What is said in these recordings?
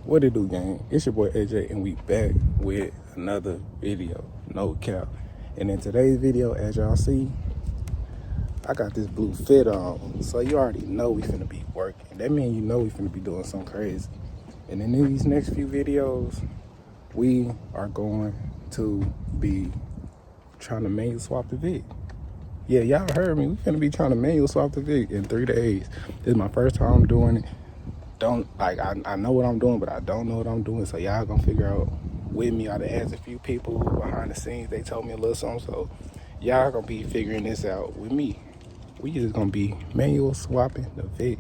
What it do, gang? It's your boy AJ, and we back with another video, no cap. And in today's video, as y'all see, I got this blue fit on, so you already know we finna be working. That means you know we finna be doing something crazy. And in these next few videos, we are going to be trying to manual swap the Vic. Yeah, y'all heard me. We finna be trying to manual swap the Vic in 3 days. This is my first time doing it. I know what I'm doing, but I don't know what I'm doing. So y'all gonna figure out with me. I done asked a few people behind the scenes. They told me a little something. So y'all gonna be figuring this out with me. We just gonna be manual swapping the Vic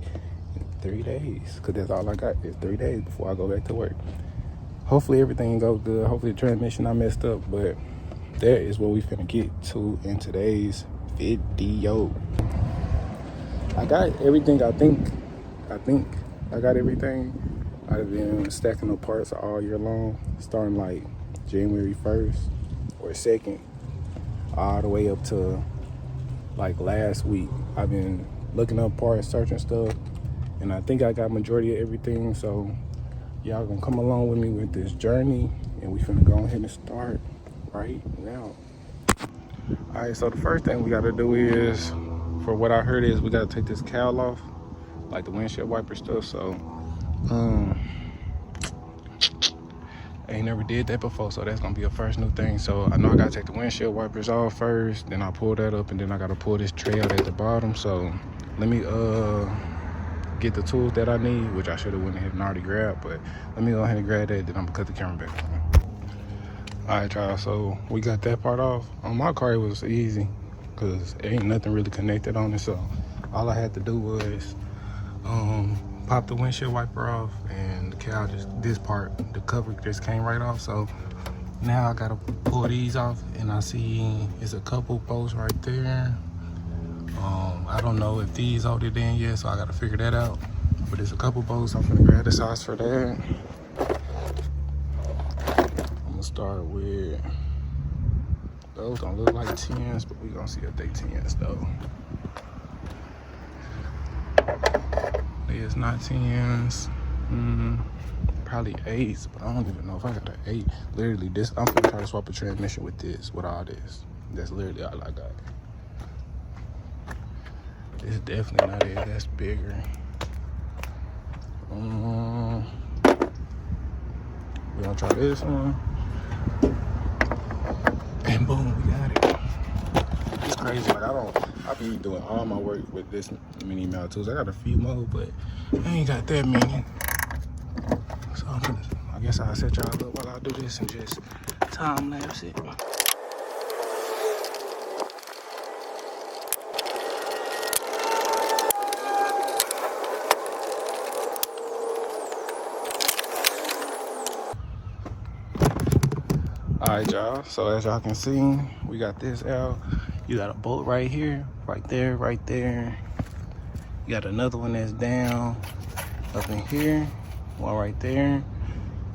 in 3 days. Cause that's all I got is 3 days before I go back to work. Hopefully everything goes good. Hopefully the transmission not messed up. But that is what we finna get to in today's video. I got everything I think I got everything. I've been stacking up parts all year long, starting like January 1st or 2nd, all the way up to like last week. I've been looking up parts, searching stuff, and I think I got majority of everything. So y'all gonna come along with me with this journey, and we finna go ahead and start right now. All right, so the first thing we gotta do is, for what I heard is we gotta take this cowl off, like the windshield wiper stuff. So I ain't never did that before, so that's gonna be a first new thing. So I know I gotta take the windshield wipers off first, then I pull that up, and then I gotta pull this tray out at the bottom. So let me get the tools that I need, which I should have went ahead and already grabbed, but let me go ahead and grab that, then I'm gonna cut the camera back on. All right, y'all, so we got that part off. On my car, it was easy because ain't nothing really connected on it. So all I had to do was pop the windshield wiper off, and the cowl, just this part, the cover just came right off. So now I gotta pull these off, and I see it's a couple bolts right there. I don't know if these older in yet, so I gotta figure that out. But there's a couple bolts. I'm gonna grab the size for that. I'm gonna start with, those don't look like 10s, but we gonna see if they 10s though. It's not 10s, probably 8s, but I don't even know if I got an 8. Literally, this, I'm gonna try to swap a transmission with this, with all this. That's literally all I got. It's definitely not it, that's bigger. We're gonna try this one. And boom, we got it. It's crazy, like I be doing all my work with this mini mount tools. I got a few more, but I ain't got that many. So I guess I'll set y'all up while I do this and just time lapse it. All right, y'all, so as y'all can see, we got this out. You got a bolt right here, right there, right there. You got another one that's down up in here, one right there,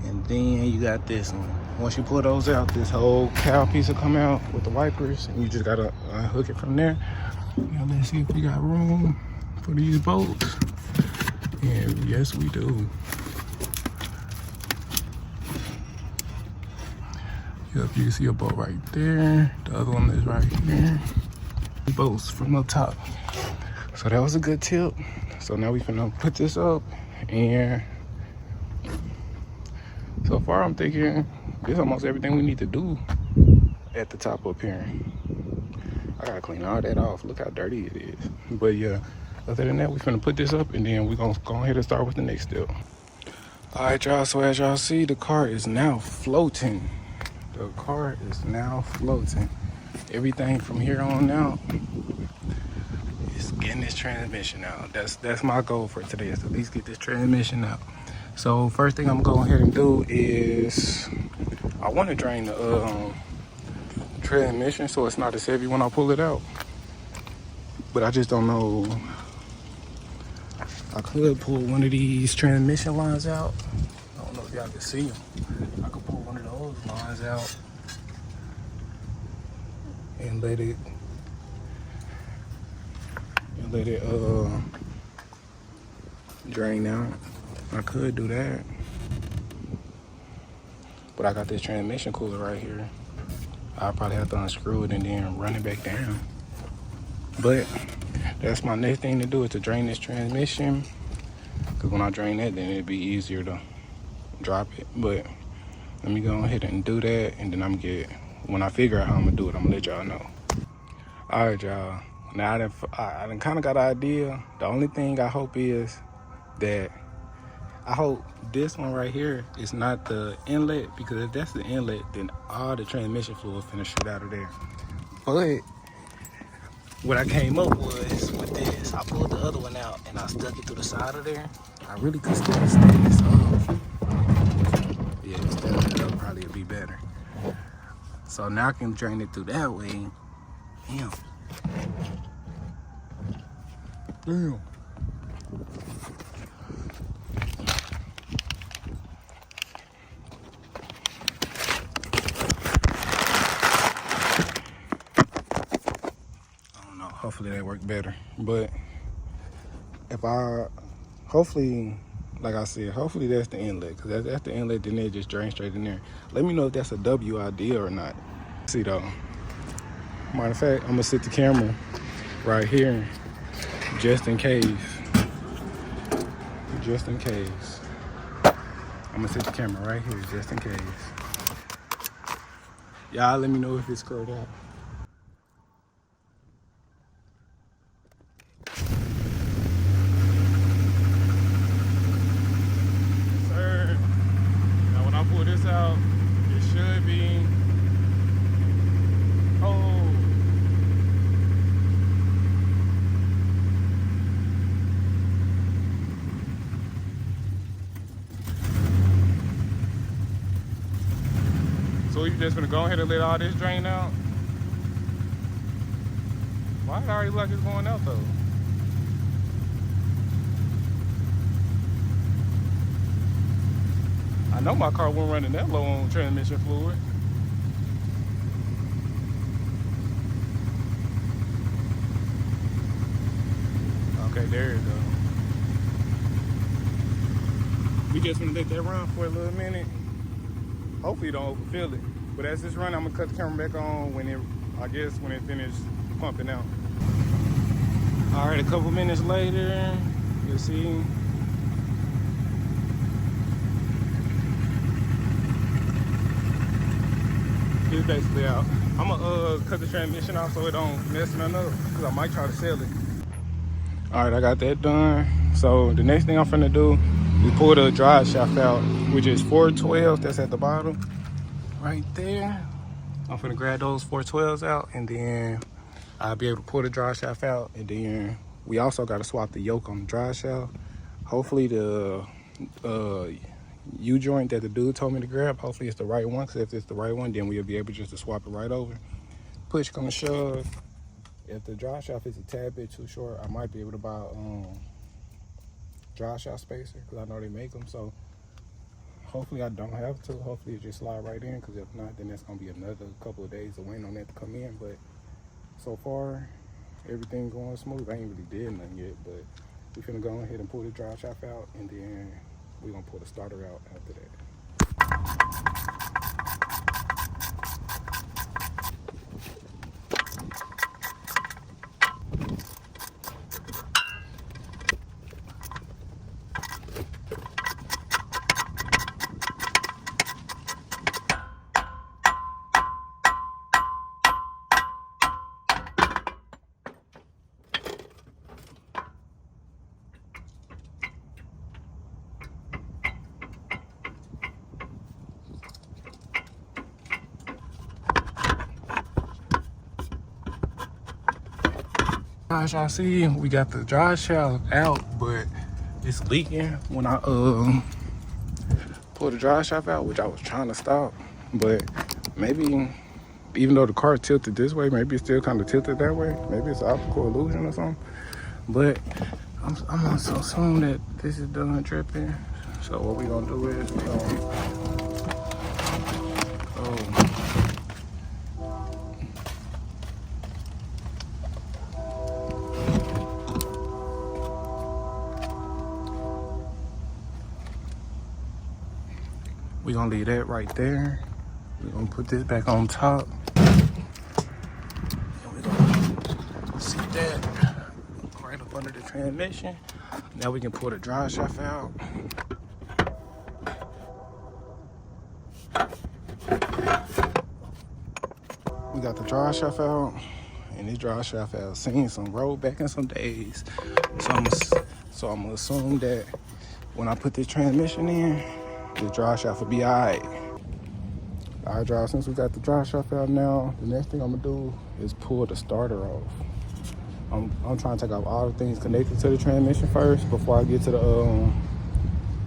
and then you got this one. Once you pull those out, this whole cowl piece will come out with the wipers, and you just gotta unhook it from there. Now let's see if we got room for these bolts. And yes, we do. Yep, you can see a bolt right there. The other one is right here. Bolts from up top. So that was a good tip. So now we finna put this up, and so far I'm thinking this almost everything we need to do at the top up here. I gotta clean all that off. Look how dirty it is. But yeah, other than that, we finna put this up, and then we gonna go ahead and start with the next step. All right, y'all, so as y'all see, the car is now floating. The car is now floating. Everything from here on out is getting this transmission out. That's my goal for today, is to at least get this transmission out. So first thing I'm gonna go ahead and do is I want to drain the transmission so it's not as heavy when I pull it out. But I just don't know. I could pull one of these transmission lines out. I don't know if y'all can see them. I could pull one of those lines out and let it drain out. I could do that. But I got this transmission cooler right here. I'll probably have to unscrew it and then run it back down. But that's my next thing to do, is to drain this transmission. Because when I drain that, then it'll be easier to drop it. But let me go ahead and do that, and then when I figure out how I'm gonna do it, I'm gonna let y'all know. All right, y'all. Now I done kind of got an idea. The only thing I hope is that I hope this one right here is not the inlet, because if that's the inlet, then all the transmission fluid finna shoot out of there. But what I came up was with this, I pulled the other one out and I stuck it through the side of there. I really could still stand this up. Yeah, standing it up probably would be better. So now I can drain it through that way. Damn. Damn. I don't know. Hopefully that worked better. But hopefully, like I said, hopefully that's the inlet. Because that's the inlet, then it just drain straight in there. Let me know if that's a W idea or not. See though. Matter of fact, I'm gonna set the camera right here, just in case. Just in case. I'm gonna set the camera right here, just in case. Y'all let me know if it's cleared out. Sir, now when I pull this out, it should be So you just gonna go ahead and let all this drain out? Why it already look like it's going out though? I know my car wasn't running that low on transmission fluid. Okay, there you go. We just gonna let that run for a little minute. Hopefully you don't overfill it. But as it's running, I'm gonna cut the camera back on when it finishes pumping out. All right, a couple minutes later, you'll see. It's basically out. I'm gonna cut the transmission off so it don't mess nothing up, because I might try to sell it. All right, I got that done. So the next thing I'm finna do is pull the drive shaft out, which is 412. That's at the bottom right there. I'm finna grab those 412s out, and then I'll be able to pull the drive shaft out. And then we also got to swap the yoke on the drive shaft. Hopefully the U-joint that the dude told me to grab, hopefully it's the right one, because if it's the right one, then we'll be able just to swap it right over. Push come to shove. If the drive shaft is a tad bit too short, I might be able to buy drive shaft spacer, because I know they make them. So hopefully I don't have to. Hopefully it just slide right in, because if not, then that's going to be another couple of days of waiting on that to come in. But so far, everything going smooth. I ain't really did nothing yet, but we finna go ahead and pull the drive shaft out, and then we're going to pull the starter out after that. As y'all see, we got the drive shaft out, but it's leaking when I pull the drive shaft out, which I was trying to stop. But maybe, even though the car tilted this way, maybe it's still kind of tilted that way. Maybe it's optical illusion or something. But I'm gonna assume that this is done dripping. So what we gonna do is we gonna We're gonna leave that right there. We're gonna put this back on top. And we're gonna sit that right up under the transmission. Now we can pull the drive shaft out. We got the drive shaft out, and this drive shaft has seen some road back in some days. So I'm gonna assume that when I put this transmission in, the drive shaft will be alright. Alright, y'all, since we got the drive shaft out now, the next thing I'm gonna do is pull the starter off. I'm trying to take off all the things connected to the transmission first before I get to the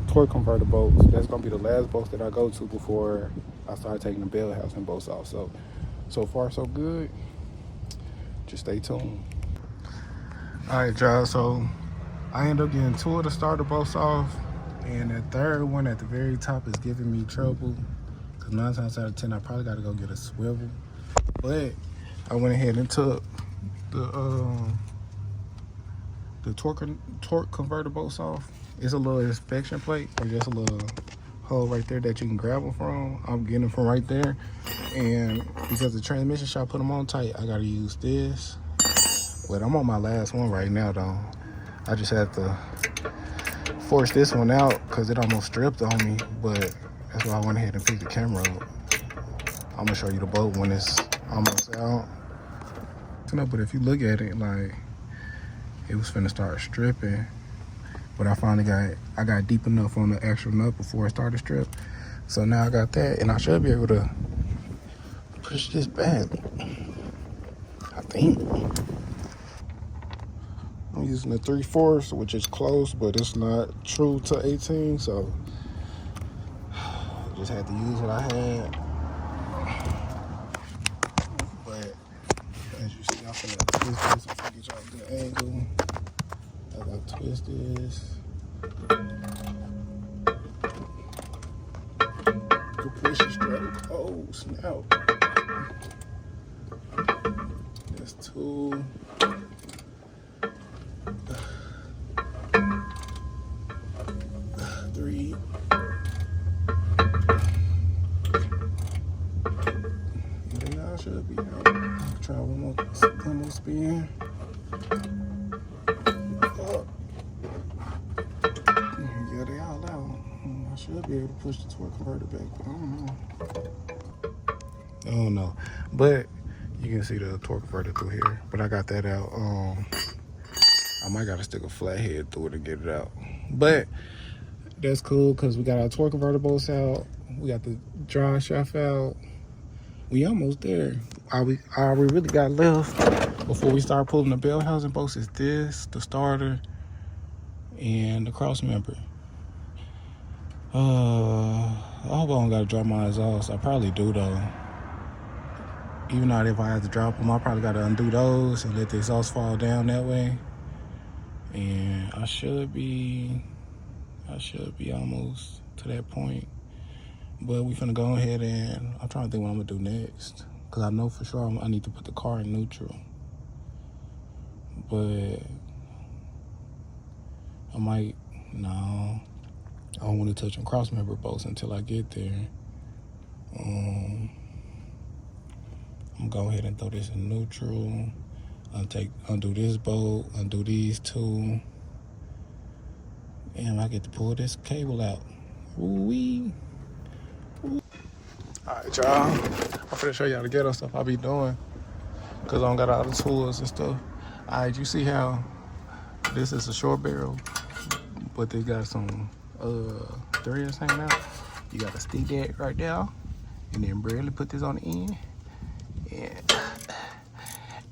torque converter bolts. That's gonna be the last bolts that I go to before I start taking the bell housing bolts off. So far so good. Just stay tuned. Alright, y'all, so I end up getting 2 of the starter bolts off, and the third one at the very top is giving me trouble because 9 times out of 10 I probably got to go get a swivel. But I went ahead and took the torque converter bolts off. It's a little inspection plate or just a little hole right there that you can grab them from. I'm getting them from right there, and because the transmission shop put them on tight, I gotta use this. But I'm on my last one right now though. I just had to force this one out because it almost stripped on me, but that's why I went ahead and picked the camera up. I'm gonna show you the boat when it's almost out. But if you look at it, like, it was finna start stripping, but I finally got deep enough on the actual nut before it started strip. So now I got that, and I should be able to push this back, I think. I'm using the 3/4, which is close, but it's not true to 18, so I just had to use what I had. But as you see, I'm finna twist this to get y'all a good angle. As I twist this, you push it straight. Oh, snap. That's 2. 3. And then I should be out. Try one more spin. Yeah, they all out. I should be able to push the torque converter back, but I don't know. But you can see the torque converter through here. But I got that out. I might gotta stick a flathead through it to get it out. But that's cool because we got our torque converter bolts out. We got the drive shaft out. We almost there. All we really got left before we start pulling the bell housing bolts is this, the starter, and the cross member. I hope I don't gotta drop my exhaust. I probably do though. Even though if I have to drop them, I probably gotta undo those and let the exhaust fall down that way. And I should be almost to that point. But we finna go ahead and I'm trying to think what I'm gonna do next. Cause I know for sure I need to put the car in neutral. But I might, no. I don't want to touch on cross member bolts until I get there. I'm gonna go ahead and throw this in neutral. Undo this bolt, undo these 2. And I get to pull this cable out. Ooh-wee. Alright, y'all. I'm finna show y'all the ghetto stuff I be doing. Cause I don't got all the tools and stuff. Alright, you see how this is a short barrel, but they got some threads hanging out. You gotta stick that right there, and then barely put this on the end, and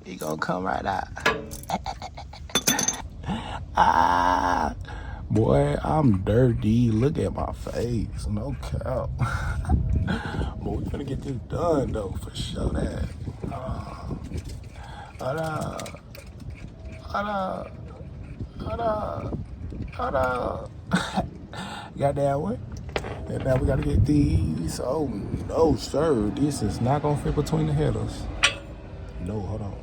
it gonna come right out. Boy, I'm dirty. Look at my face. No cap. But we finna get this done though, for sure. That. Hold up. Got that one. And now we gotta get these. Oh no, sir. This is not gonna fit between the headers. No, hold on.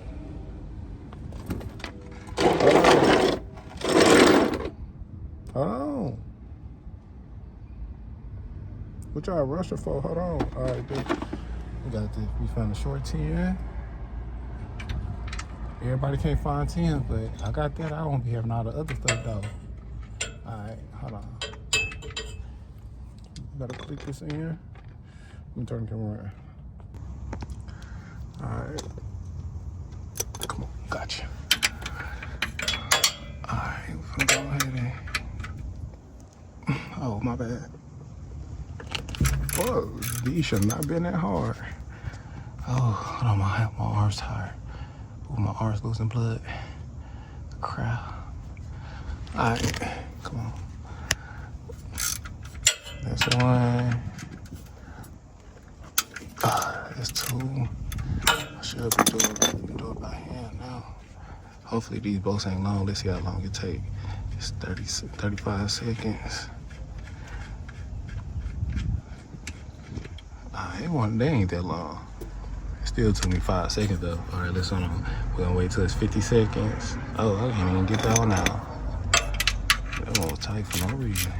Hold on. What y'all rushing for? Hold on. All right, dude. We got this. We found a short 10. Everybody can't find 10, but I got that. I won't be having all the other stuff though. All right, hold on. You gotta click this in here. Let me turn the camera around. All right. Come on, gotcha. All right, we're gonna go ahead and. Oh, my bad. Whoa, these should not been that hard. Oh, hold on, my arm's tired. Ooh, my arm's losing blood. Crap. All right, come on. That's one. That's two. I should be doing it by hand now. Hopefully these bolts ain't long. Let's see how long it take. It's 35 seconds. They ain't that long. It still took me 5 seconds though. All right, let's on. We're gonna wait till it's 50 seconds. Oh, I can't even get that one out. That one was tight for no reason.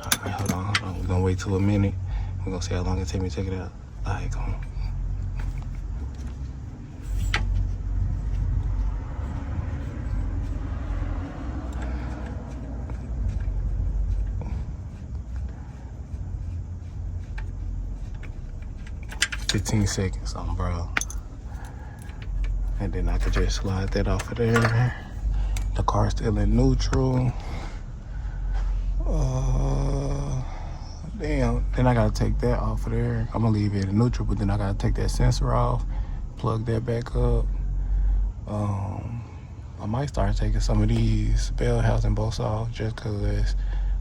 All right, hold on. We're gonna wait till a minute. We're gonna see how long it take me to take it out. All right, come on. $15 seconds on, bro. And then I could just slide that off of there. The car's still in neutral. Damn. Then I gotta take that off of there. I'm gonna leave it in neutral, but then I gotta take that sensor off, plug that back up. I might start taking some of these bell housing bolts off just cause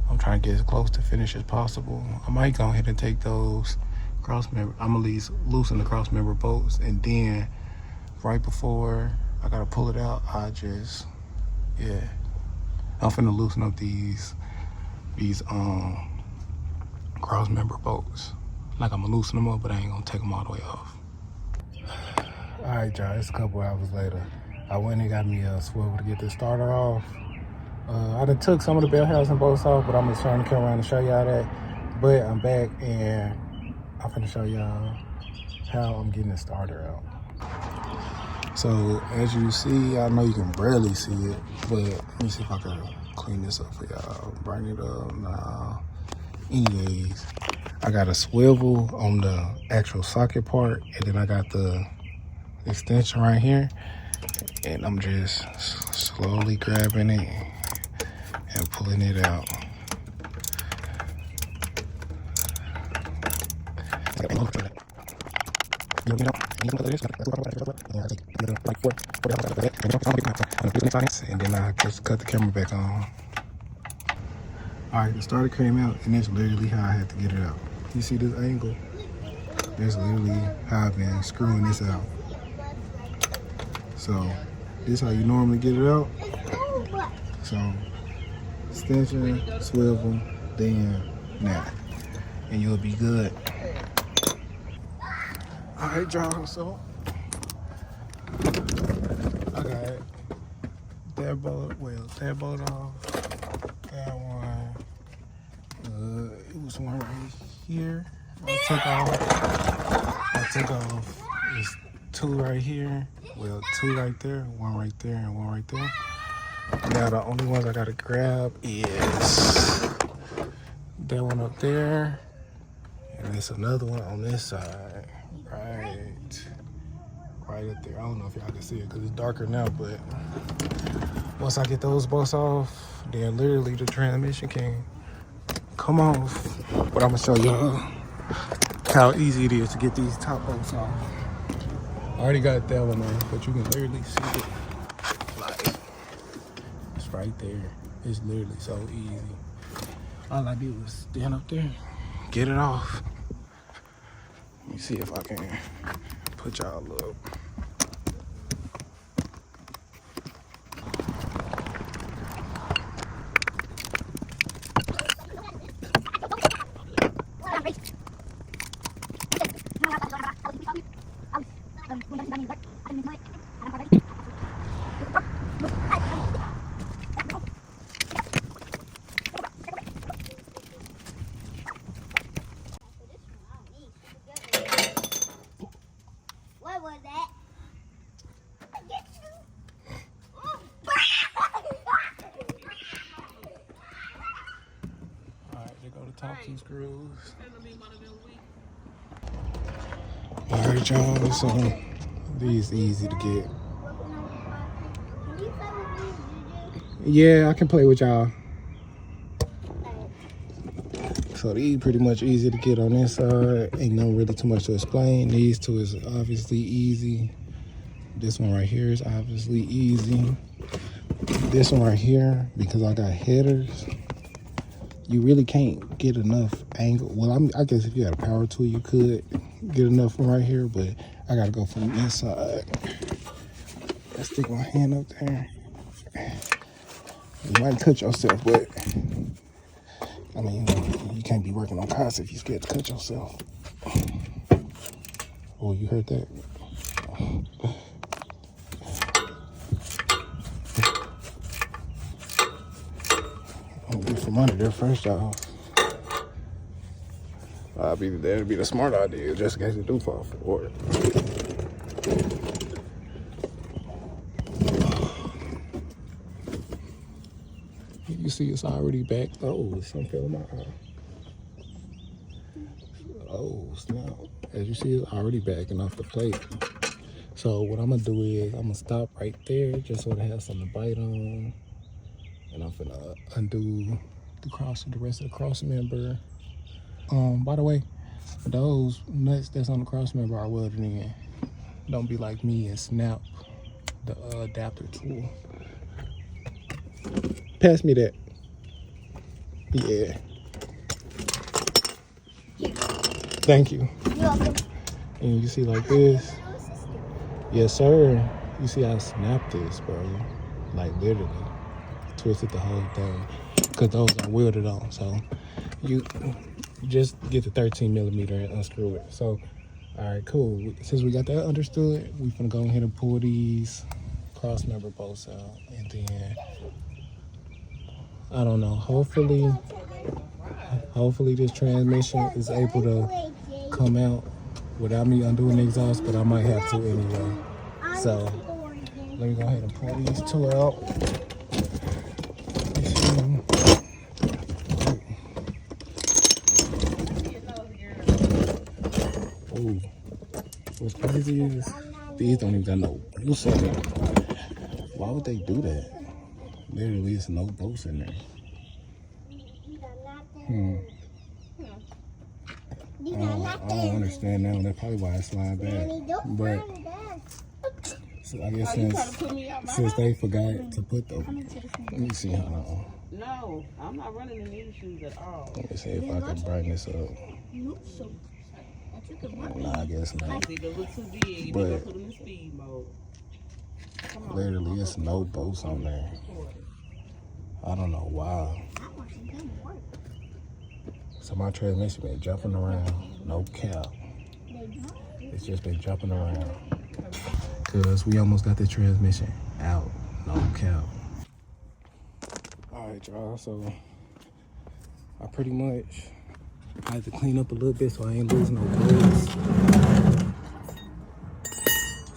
I'm trying to get as close to finish as possible. I might go ahead and take those cross member. I'm gonna loosen the cross member bolts, and then right before I gotta pull it out, I'm finna loosen up these cross member bolts. Like I'm gonna loosen them up, but I ain't gonna take them all the way off. All right, y'all, it's a couple hours later. I went and got me a swivel to get this starter off. I done took some of the bell housing bolts off, but I'm gonna turn the camera around and show y'all that. But I'm back and I'm finna show y'all how I'm getting the starter out. So as you see, I know you can barely see it, but let me see if I can clean this up for y'all. Bring it up now. Anyways, I got a swivel on the actual socket part, and then I got the extension right here, and I'm just slowly grabbing it and pulling it out. And then I just cut the camera back on. Alright, the starter came out, and that's literally how I had to get it out. You see this angle? That's literally how I've been screwing this out. So, this is how you normally get it out. So, extension, swivel, then now. And you'll be good. Alright, y'all, so I got that bolt off, that one, it was one right here. I took off, it's two right here, well, two right there, one right there, and one right there. Now the only ones I gotta grab is that one up there, and there's another one on this side. Right up there. I don't know if y'all can see it because it's darker now, but once I get those bolts off, then literally the transmission can come off. But I'm gonna show y'all how easy it is to get these top bolts off. I already got that one on, but you can literally see it. Like, it's right there. It's literally so easy. All I did was stand up there, get it off. Let me see if I can put y'all up. Two screws. Alright, y'all, so these easy to get. Yeah, I can play with y'all. So these pretty much easy to get on this side. Ain't no really too much to explain. These two is obviously easy. This one right here is obviously easy. This one right here, because I got headers, you really can't get enough angle. Well, I guess if you had a power tool, you could get enough from right here, but I gotta go from this side. Let's stick my hand up there. You might cut yourself, but I mean, you can't be working on cars if you're scared to cut yourself. Oh, you heard that? I'll get from under there first, y'all. That'd be the smart idea, just in case it do fall forward. You see it's already back. Oh, something fell in my eye. Oh, snap. As you see, it's already backing off the plate. So what I'm gonna do is I'm gonna stop right there just so it has something to bite on. And I'm gonna undo the rest of the cross member. By the way, those nuts that's on the cross member are welded in. Don't be like me and snap the adapter tool. Pass me that. Yeah. Thank you. You're welcome. And you see like this. Yes, sir. You see I snapped this, bro. Like literally. Twisted the whole thing. Because those are welded on. So you just get the 13 millimeter and unscrew it. So, all right, cool. Since we got that understood, we finna go ahead and pull these cross member bolts out. And then, I don't know, hopefully this transmission is able to come out without me undoing the exhaust, but I might have to anyway. So let me go ahead and pull these two out. Oh, what's crazy is these don't even got no bolts in there. Why would they do that? Literally, there's no bolts in there. I don't understand now. That's probably why it's sliding back. But so I guess since they forgot to put the, let me see how long. No, I'm not running in these shoes at all. Let me see if I can brighten this up. Nah, I guess not. But put them in speed mode. literally, it's no bolts on there. I don't know why. So my transmission been jumping around, no cap. It's just been jumping around. Cause we almost got the transmission out, no cap. All right, y'all, so I pretty much had to clean up a little bit so I ain't losing no bolts.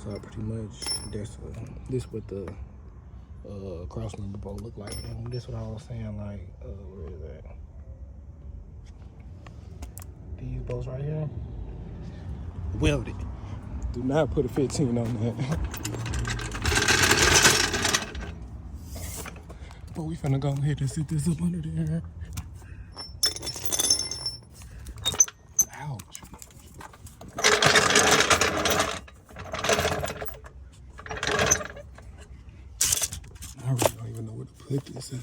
So I pretty much, this what the cross member bolt look like. And this what I was saying, like, where is that? These bolts right here, welded. Do not put a 15 on that. But we finna go ahead and sit this up under there. Ouch. I really don't even know where to put this at.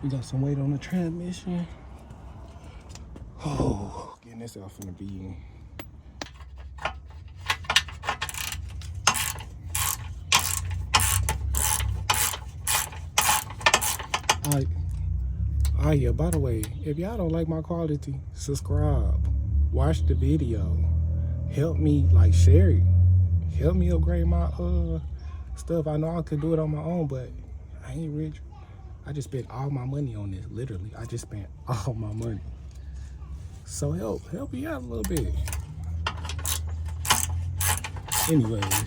We got some weight on the transmission. Oh, getting this off in the beam. Yeah, by the way, if y'all don't like my quality, subscribe, watch the video, help me, like, share it. help me upgrade my stuff. I know I could do it on my own, but I ain't rich. I just spent all my money on this. Literally, I just spent all my money. So help me out a little bit. Anyways,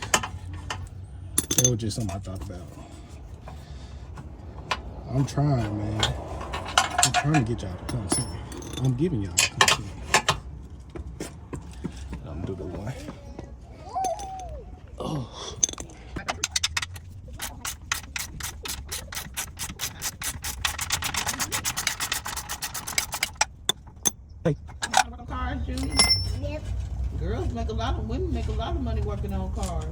that was just something I thought about. I'm trying, man. I'm trying to get y'all to come see me. I'm giving y'all to come see me. I'm gonna do the one. Oh. Hey. Cars, Judy? Yep. Women make a lot of money working on cars.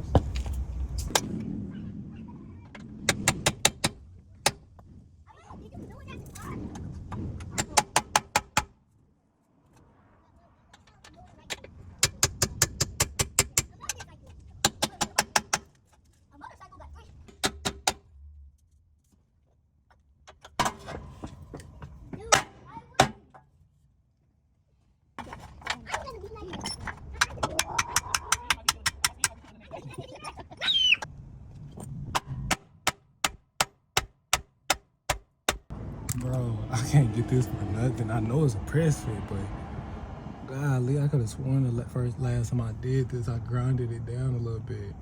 Bro, I can't get this for nothing. I know it's a press fit, but golly, I could have sworn the last time I did this, I grinded it down a little bit.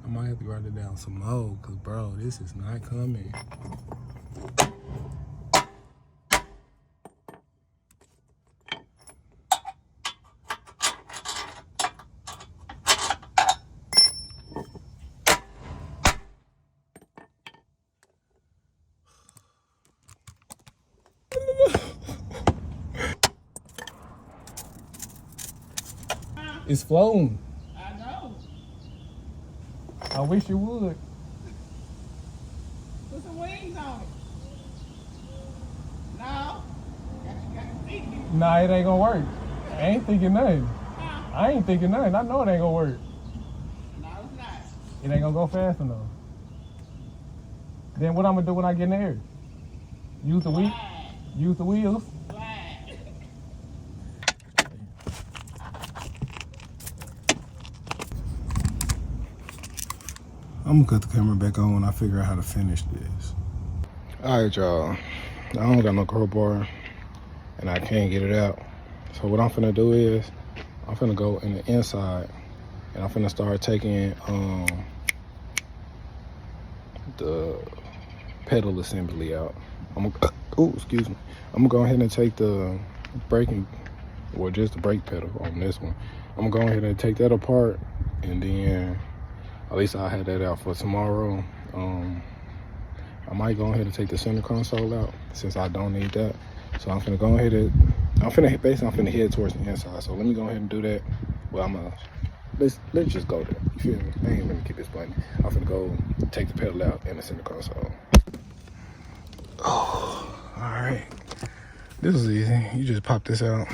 I might have to grind it down some more, cause bro, this is not coming. It's floating. I know. I wish it would. Put some wings on it. No. Got to think it. Nah, it ain't gonna work. I ain't thinking nothing. Huh? I ain't thinking nothing. I know it ain't gonna work. No, it's not. It ain't gonna go fast enough. Then what I'm gonna do when I get in the air? Use the wheel? Slide. Use the wheels? Slide. I'm gonna cut the camera back on when I figure out how to finish this. Alright, y'all. I don't got no crowbar and I can't get it out. So what I'm finna do is I'm finna go in the inside and I'm finna start taking the pedal assembly out. Excuse me. I'm gonna go ahead and take the braking, or just the brake pedal on this one. I'm gonna go ahead and take that apart, and then at least I'll have that out for tomorrow. I might go ahead and take the center console out since I don't need that. So I'm finna go ahead and I'm finna head towards the inside. So let me go ahead and do that. Well, let's just go there. You feel me? I ain't gonna keep explaining. I'm finna go take the pedal out and the center console. Oh, all right. This is easy. You just pop this out.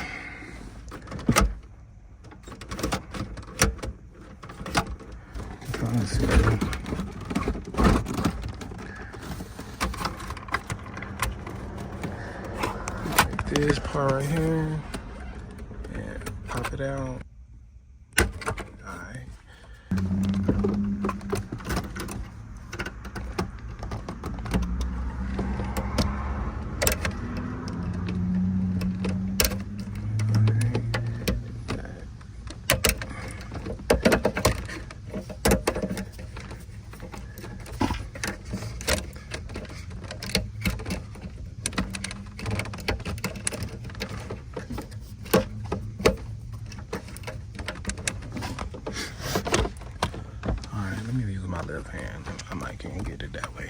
Let's see. Take this part right here and pop it out. Alright. Let me use my left hand. I might can't get it that way.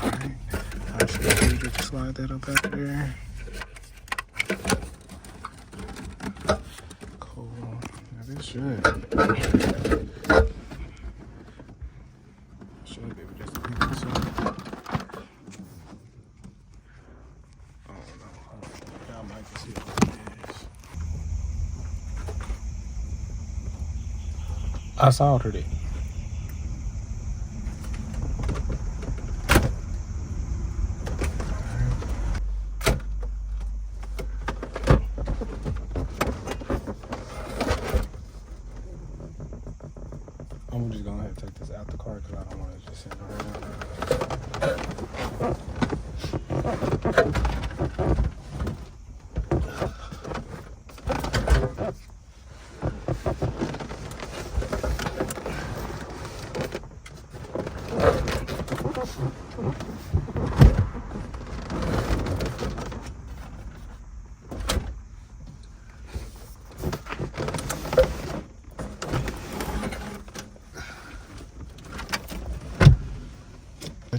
Alright. I should just slide that up out there. Should be able just to pick this up. I don't know. Y'all might can see it. I soldered it. I'm just gonna have to take this out the car because I don't want to just sit around.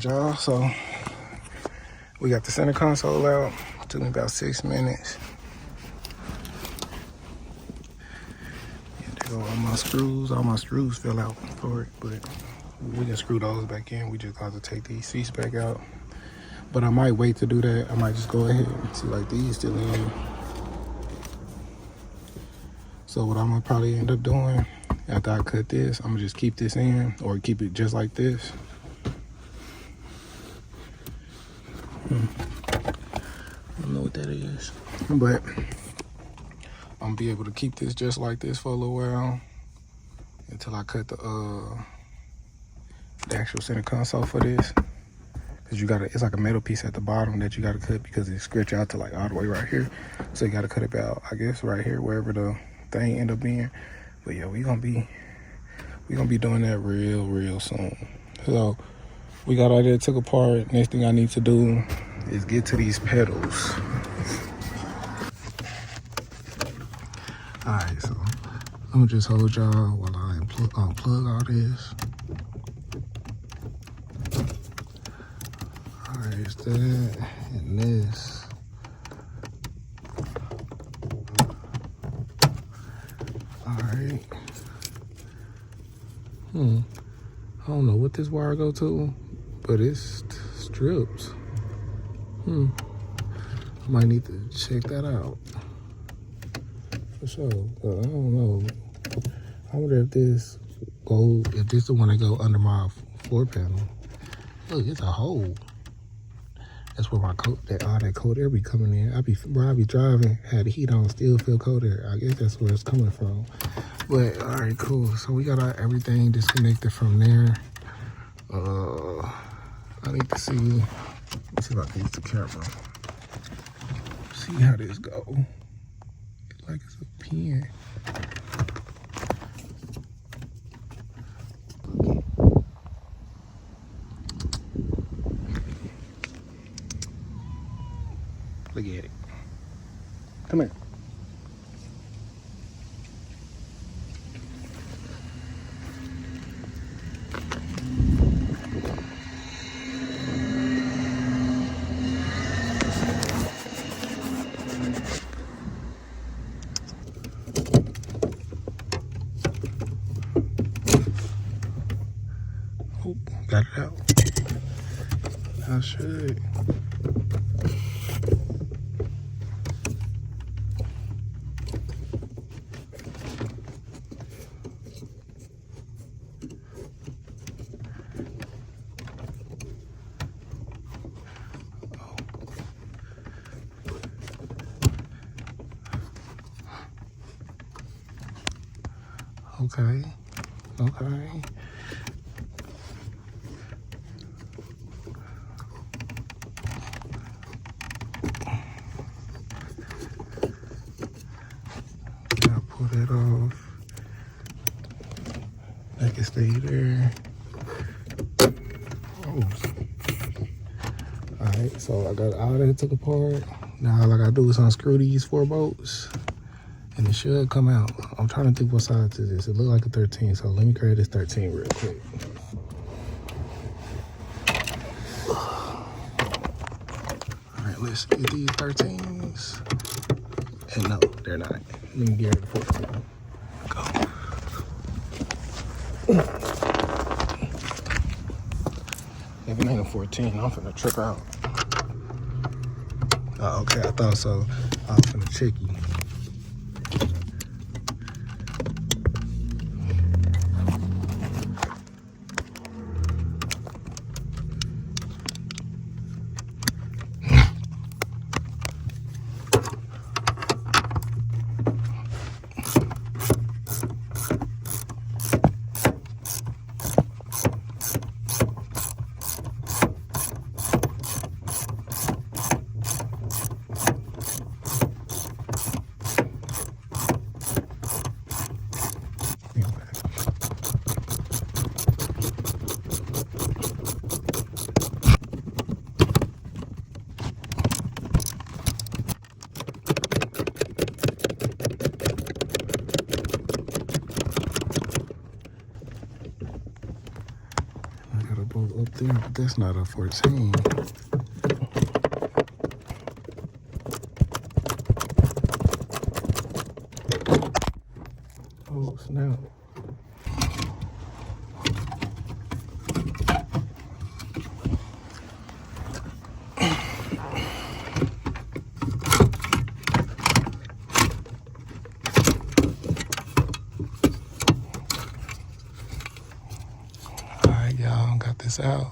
Y'all, so we got the center console out. It took me about 6 minutes. There go all my screws. All my screws fell out for it, but we can screw those back in. We just got to take these seats back out. But I might wait to do that. I might just go ahead and see like these still in. So what I'm gonna probably end up doing after I cut this, I'm gonna just keep this in or keep it just like this. I don't know what that is, but I'm gonna be able to keep this just like this for a little while until I cut the actual center console for this. Cause you gotta, it's like a metal piece at the bottom that you gotta cut because it stretch out to like all the way right here. So you gotta cut it about, I guess, right here wherever the thing end up being. But yeah, we gonna be doing that real soon. So we got all that took apart. Next thing I need to do is get to these pedals. Alright, so I'm gonna just hold y'all while I unplug all this. Alright, it's that and this. Alright. I don't know what this wire go to, but it's strips. I might need to check that out. For sure. But I don't know. I wonder if this is the one that go under my floor panel. Look, it's a hole. That's where my all that cold air be coming in. I be driving, had the heat on, still feel cold air. I guess that's where it's coming from. But all right, cool. So we got everything disconnected from there. I need to see. Let's see if I can use the camera. See how this go. It's like it's a pin. Look at it. Come here. Oh, got it out. I should. Okay. I'll pull that off. I can stay there. Oh. Alright, so I got all that took apart. Now all I gotta do is unscrew these 4 bolts. And it should come out. I'm trying to think what size is this. It looks like a 13, so let me grab this 13 real quick. Alright, let's get these 13s. And no, they're not. Let me get the 14. Go. If it ain't a 14, I'm finna trip out. Oh, okay, I thought so. I'm finna check you. there, but that's not a 14. Oh, snap. All right, y'all, got this out.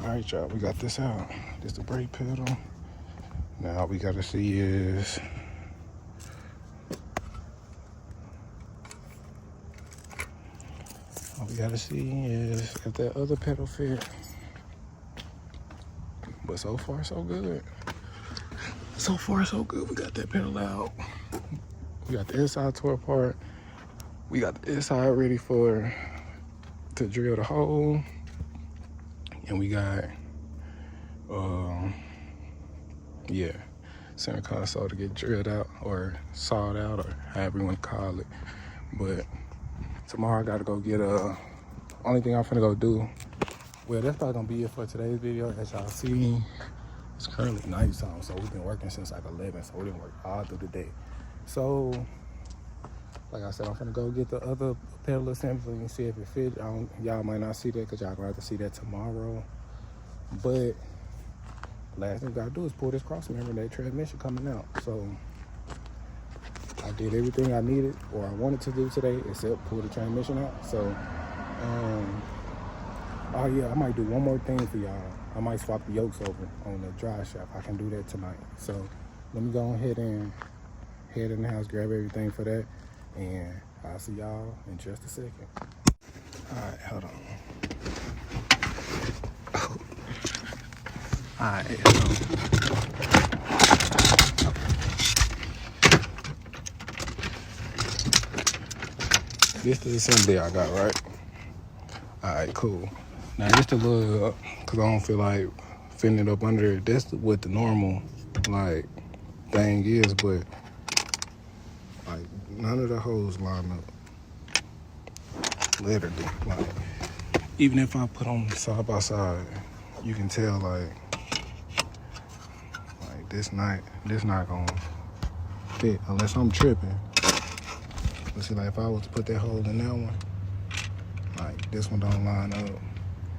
All right, y'all, we got this out. This the brake pedal. Now all we gotta see is if that other pedal fit. But so far, so good. So far, so good. We got that pedal out. We got the inside tore apart. We got the inside ready to drill the hole. And we got, center console to get drilled out or sawed out or however you want to call it. But tomorrow I gotta go get only thing I'm finna go do. Well, that's probably gonna be it for today's video. As y'all see, it's currently nighttime, so we've been working since like 11, so we didn't work all through the day. So, like I said, I'm finna go get the other pedal assembly and see if it fits. Y'all might not see that because y'all gonna have to see that tomorrow. But last thing we gotta do is pull this cross member, that transmission coming out. So I did everything I needed or I wanted to do today except pull the transmission out. So, oh yeah, I might do one more thing for y'all. I might swap the yokes over on the drive shaft. I can do that tonight. So let me go ahead and head in the house, grab everything for that, and I'll see y'all in just a second. All right, hold on. All right, this is the assembly I got, right? All right, cool. Now just a little, cause I don't feel like fitting it up under it. That's what the normal like thing is, but like none of the holes line up. Literally, like even if I put them side by side, you can tell like this not gonna fit unless I'm tripping. But see, like if I was to put that hole in that one, like this one don't line up.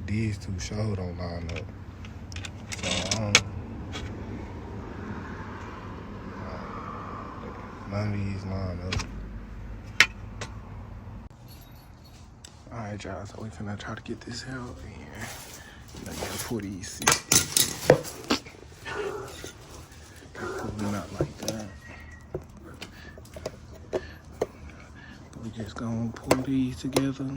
These two sure don't line up. So none of these line up. All right, y'all. So we finna try to get this out, and you gotta pull these seats. Pull them out like that. We just gonna pull these together.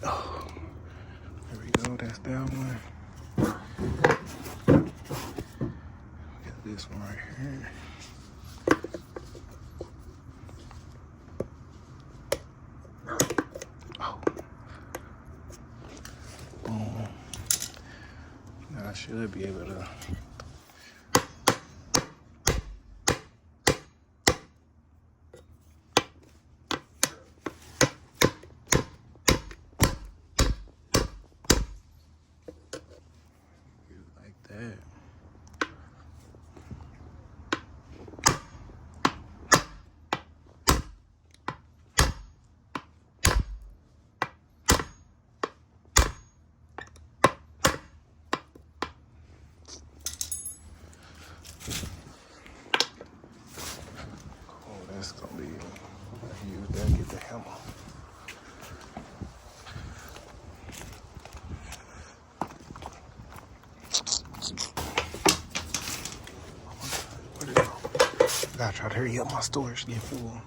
Oh, there we go. That's that one. We got this one right here. Oh. Boom. Now I should be able to. That's gonna be use that and get the hammer. Where'd it go? I gotta try to hurry up, my storage get full.